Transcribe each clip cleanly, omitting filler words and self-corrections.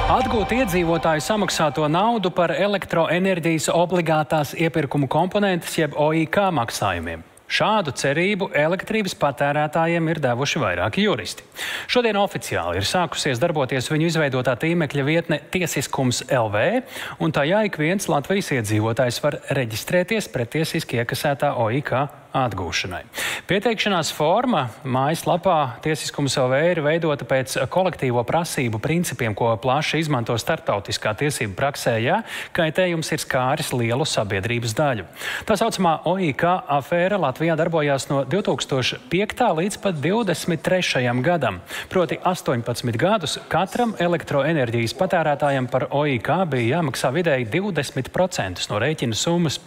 Atgūt iedzīvotāju samaksāto naudu par elektroenerģijas obligātās iepirkumu komponentes jeb OIK maksājumiem. Šādu cerību elektrības patērētājiem ir devuši vairāki juristi. Šodien oficiāli ir sākusies darboties viņu izveidotā tīmekļa vietne Tiesiskums LV, un tajā ik viens Latvijas iedzīvotājs var reģistrēties pretiesiski iekasētā OIK atgūšanai. Pieteikšanās forma mājaslapā Tiesiskums LV ir veidota pēc kolektīvo prasību principiem, ko plaši izmanto starptautiskā tiesību praksē, ja kaitējums ir skāris lielu sabiedrības daļu. Tā saucamā OIK afēra Latvijā darbojās no 2005. līdz pat 23. gadam. Proti 18 gadus katram elektroenerģijas patērētājam par OIK bija jāmaksā vidēji 20% no rēķina summas.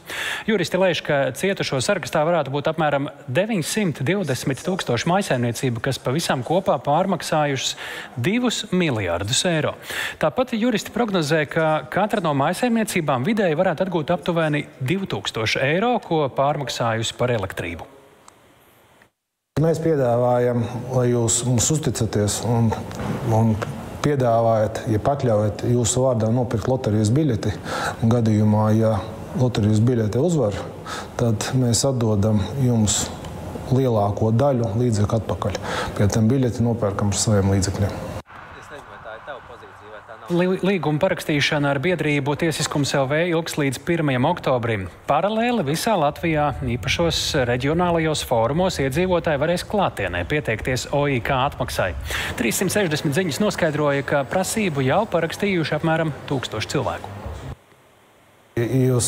Juristi lēš, ka cietušo sarakstā varētu būt apmēram 920 tūkstoši mājsaimniecību, kas pavisam kopā pārmaksājušas 2 miljārdus eiro. Tāpat juristi prognozē, ka katra no mājsaimniecībām vidēji varētu atgūt aptuveni 2000 eiro, ko pārmaksājusi par elektrību. Mēs piedāvājam, lai jūs mums uzticaties un piedāvājat, ja atļaujat jūsu vārdā nopirkt loterijas biļeti. Gadījumā, ja loterijas biļete uzvar, tad mēs atdodam jums lielāko daļu līdzekļu atpakaļ. Pie tam biļeti nopērkam ar saviem līdzekļiem. Līguma parakstīšana ar biedrību Tiesiskums LV ilgs līdz 1. oktobrim. Paralēli visā Latvijā īpašos reģionālajos fórumos iedzīvotāji varēs klātienē pieteikties OIK atmaksai. 360 ziņas noskaidroja, ka prasību jau parakstījuši apmēram 1000 cilvēku. Ja jūs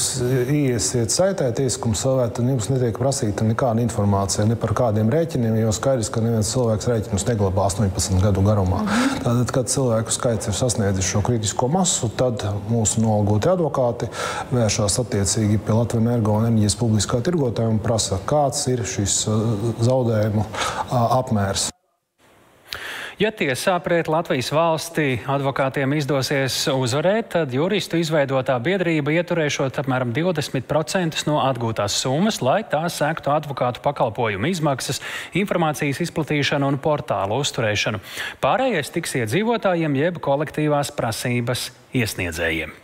iesiet saitē Tiesiskums LV, tad jums netiek prasīta nekāda informācija ne par kādiem rēķiniem, jo skaidrs, ka neviens cilvēks rēķinus neglabā 18 gadu garumā. Tātad, kad cilvēku skaits ir sasniedzis šo kritisko masu, tad mūsu noalgoti advokāti vēršās attiecīgi pie Latvijas Energo un enerģijas publiskā tirgotāja un prasa, kāds ir šis zaudējumu apmērs. Ja tiesā pret Latvijas valsti advokātiem izdosies uzvarēt, tad juristu izveidotā biedrība ieturēšot apmēram 20% no atgūtās summas, lai tā sektu advokātu pakalpojumu izmaksas, informācijas izplatīšanu un portālu uzturēšanu. Pārējais tiks iedzīvotājiem jeb kolektīvās prasības iesniedzējiem.